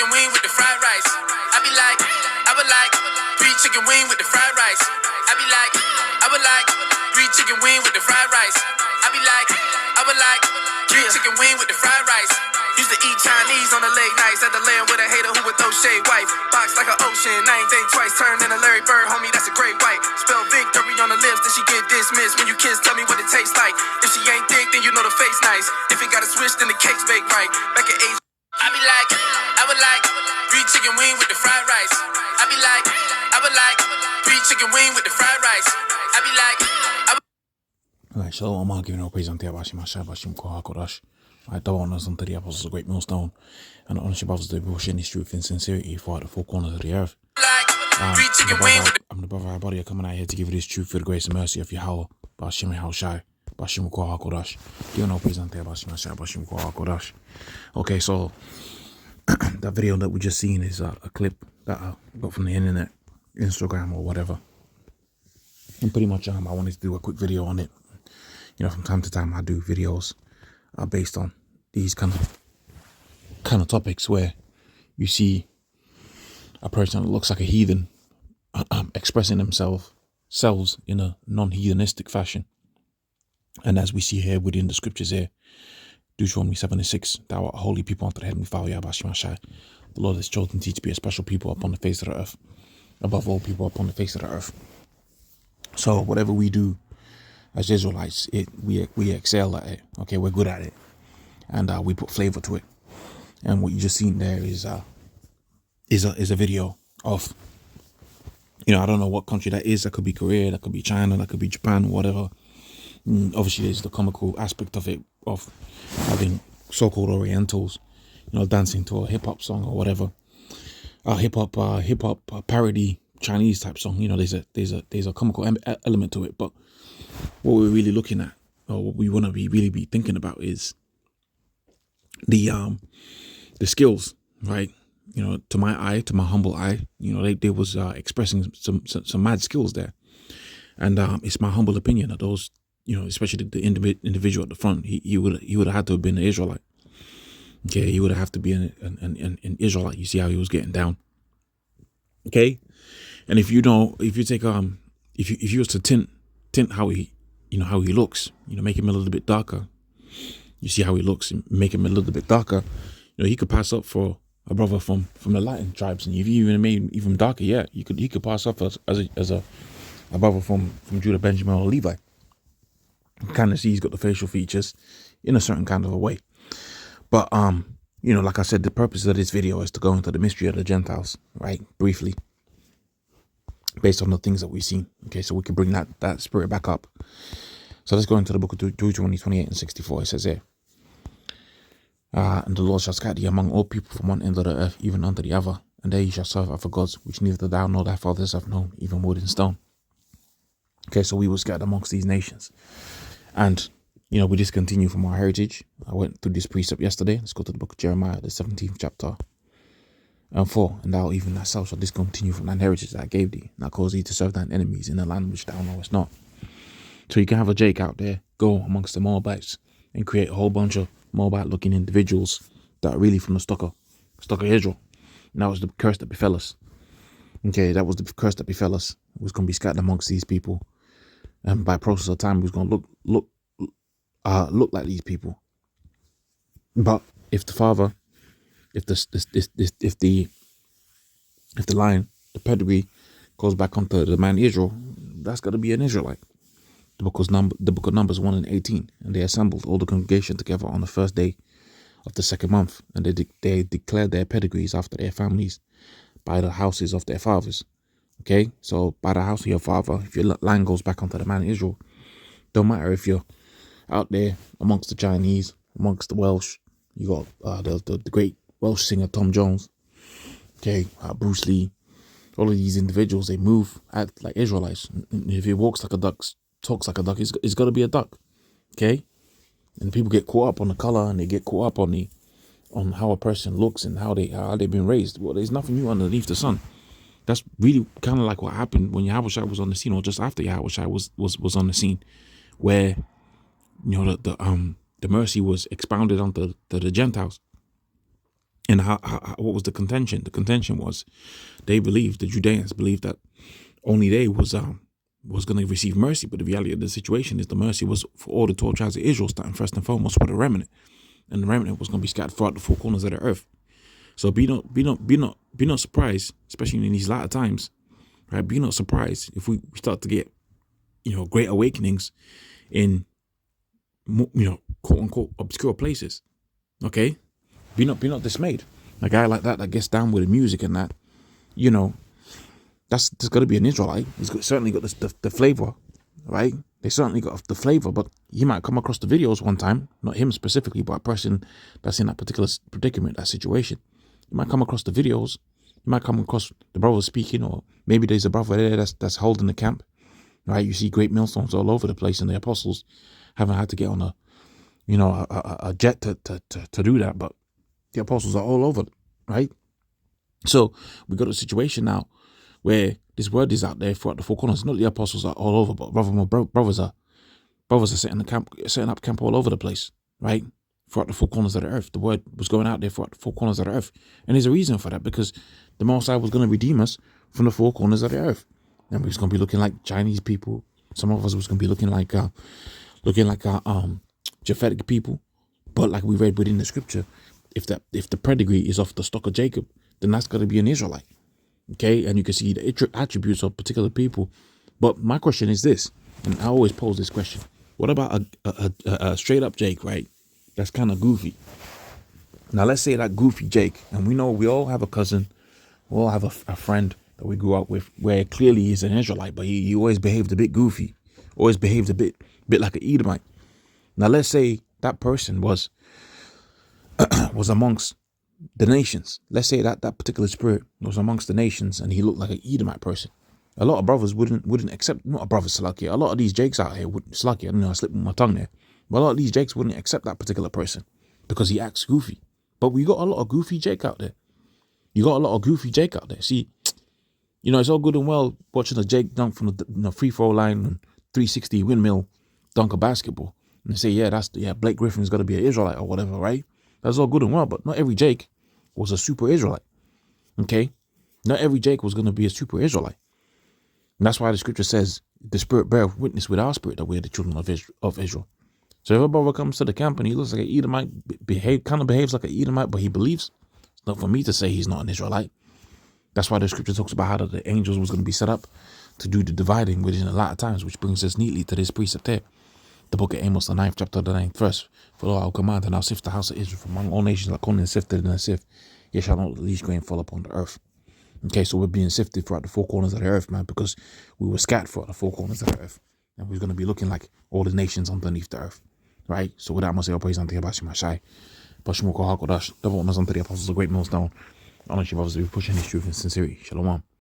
chicken wing with the fried rice. I would like 3 chicken wing with the fried rice. I would like 3 chicken wing with the fried rice. I would like 3 chicken wing with the fried rice. Used to eat Chinese on the late nights at the land with a hater who would throw shade wife. Box like an ocean, I ain't think twice. Turned into Larry Bird, homie, that's a great white. Spell victory on the lips, then she get dismissed. When you kiss, tell me what it tastes like. If she ain't thick, then you know the face nice. If it got a switch, then the cake's baked right. Back at age, I would like 3 chicken wing with the fried rice. I would like 3 chicken wing with the fried rice. Alright, shalom, I'm giving all praise unto Yahweh Bashim Koha Kodash. I don't want us unto the apostles of great millstone, and honor your brothers to be sharing this truth in sincerity for the four corners of the earth. I'm the brother our body coming out here to give you this truth for the grace and mercy of Yahweh Bashim Haushai Bashim Koha Kodash. Giving all praise unto Yahweh Bashim Koha Kodash. Okay, so that video that we just seen is a clip that I got from the internet, Instagram or whatever. And pretty much I wanted to do a quick video on it. You know, from time to time I do videos based on these kind of topics where you see a person that looks like a heathen expressing themselves in a non-heathenistic fashion. And as we see here within the scriptures here, Deuteronomy 7:6, thou art a holy people unto the heavenly Father Yahweh Shemashai. The Lord has chosen thee to be a special people upon the face of the earth, above all people upon the face of the earth. So whatever we do as Israelites, we excel at it. Okay, we're good at it, and we put flavor to it. And what you just seen there is a video of, you know, I don't know what country that is. That could be Korea, that could be China, that could be Japan, whatever. Obviously, there's the comical aspect of it, of having so-called Orientals, you know, dancing to a hip hop song or whatever, hip hop parody Chinese type song. You know, there's a comical element to it, but what we're really looking at, or what we want to really be thinking about, is the skills, right? You know, to my humble eye, you know, they was expressing some mad skills there, and it's my humble opinion that those, you know, especially the individual at the front, he would have had to have been an Israelite. Okay, he would have to be an Israelite. You see how he was getting down. Okay, and if you take if you was to tint how he looks, you know, make him a little bit darker. You see how he looks, and make him a little bit darker. You know, he could pass up for a brother from the Latin tribes, and if you even made him even darker, yeah, he could pass up as a brother from Judah, Benjamin, or Levi. You kind of see he's got the facial features in a certain kind of a way. But you know, like I said, the purpose of this video is to go into the mystery of the Gentiles, right? Briefly, based on the things that we've seen. Okay, so we can bring that spirit back up. So let's go into the book of Deuteronomy 28:64. It says here, and the Lord shall scatter thee among all people from one end of the earth even unto the other, and there you shall serve other gods, which neither thou nor thy fathers have known, even wood and stone. Okay, so we were scattered amongst these nations. And, you know, we just continue from our heritage. I went through this precept yesterday. Let's go to the book of Jeremiah, the 17th chapter. And 4, and thou even thyself shalt discontinue from thine heritage that I gave thee, and I cause thee to serve thine enemies in a land which thou knowest not. So you can have a Jake out there, go amongst the Moabites, and create a whole bunch of Moabite-looking individuals that are really from the stock of Israel. And that was the curse that befell us. Okay, that was the curse that befell us. It was going to be scattered amongst these people. And by process of time, it was going to look like these people. But if the father, if the line, the pedigree goes back onto the man Israel, that's got to be an Israelite. The book of Numbers 1:18, and they assembled all the congregation together on the first day of the second month, and they declared their pedigrees after their families by the houses of their fathers. Okay, so by the house of your father, if your line goes back onto the man Israel, don't matter if you're out there amongst the Chinese, amongst the Welsh, you got the great Welsh singer Tom Jones, okay, Bruce Lee, all of these individuals, they move, act like Israelites. And if he walks like a duck, talks like a duck, it's got to be a duck, okay? And people get caught up on the color, and they get caught up on how a person looks and how they've been raised. Well, there's nothing new underneath the sun. That's really kind of like what happened when Yahushua was on the scene, or just after Yahushua was on the scene, where, you know, the mercy was expounded onto the Gentiles. And what was the contention? The contention was the Judeans believed that only they was going to receive mercy, but the reality of the situation is the mercy was for all the 12 tribes of Israel, starting first and foremost with a remnant, and the remnant was going to be scattered throughout the four corners of the earth. So be not surprised, especially in these latter times, right? Be not surprised if we start to get, great awakenings in, quote unquote obscure places. Okay, be not dismayed. A guy like that gets down with the music and that, there's got to be an Israelite. Certainly got the flavor, right? They certainly got the flavor, but he might come across the videos one time, not him specifically, but a person that's in that particular predicament, that situation. You might come across the videos. You might come across the brother speaking, or maybe there's a brother there that's holding the camp, right? You see great millstones all over the place, and the apostles haven't had to get on a jet to do that, but the apostles are all over, right? So we got a situation now where this word is out there throughout the four corners. Not the apostles are all over, but brothers are setting up camp all over the place, right? Throughout the four corners of the earth. The word was going out there throughout the four corners of the earth. And there's a reason for that, because the Most High was going to redeem us from the four corners of the earth. And we was going to be looking like Chinese people. Some of us was going to be looking like Japhetic people. But like we read within the scripture, if the pedigree is of the stock of Jacob, then that's got to be an Israelite. Okay, and you can see the attributes of particular people. But my question is this, and I always pose this question: what about a straight up Jake, right? That's kind of goofy. Now let's say that goofy Jake, and we know we all have a cousin, we all have a friend that we grew up with, where clearly he's an Israelite, but he always behaved a bit goofy, always behaved a bit like an Edomite. Now let's say that person was amongst the nations. Let's say that particular spirit was amongst the nations and he looked like an Edomite person. A lot of brothers wouldn't accept, not a brother Salakia, a lot of these Jakes out here wouldn't, Salakia, I don't know, I slipped my tongue there, but a lot of these Jakes wouldn't accept that particular person because he acts goofy. But we got a lot of goofy Jake out there. See, it's all good and well watching a Jake dunk from the free throw line and 360 windmill dunk a basketball. And they say, Blake Griffin's got to be an Israelite or whatever, right? That's all good and well, but not every Jake was a super Israelite. Okay? Not every Jake was going to be a super Israelite. And that's why the scripture says, the spirit beareth witness with our spirit that we are the children of Israel. So if a brother comes to the camp and he looks like an Edomite, behaves like an Edomite, but he believes, it's not for me to say he's not an Israelite. That's why the scripture talks about how the angels was going to be set up to do the dividing within a lot of times, which brings us neatly to this precept here. The book of Amos, the 9th chapter, the 9th verse. For the Lord will command, and I'll sift the house of Israel from among all nations like corn and sifted in a sift. Yet shall not the least grain fall upon the earth. Okay, so we're being sifted throughout the four corners of the earth, man, because we were scattered throughout the four corners of the earth. And we're going to be looking like all the nations underneath the earth. Right? So with that, I must say, all praise unto Yabashim Hashai. Bashim Kohakodash. Double honors unto the apostles, a great millstone. Honor you, brothers, to be pushing this truth in sincerity. Shalom.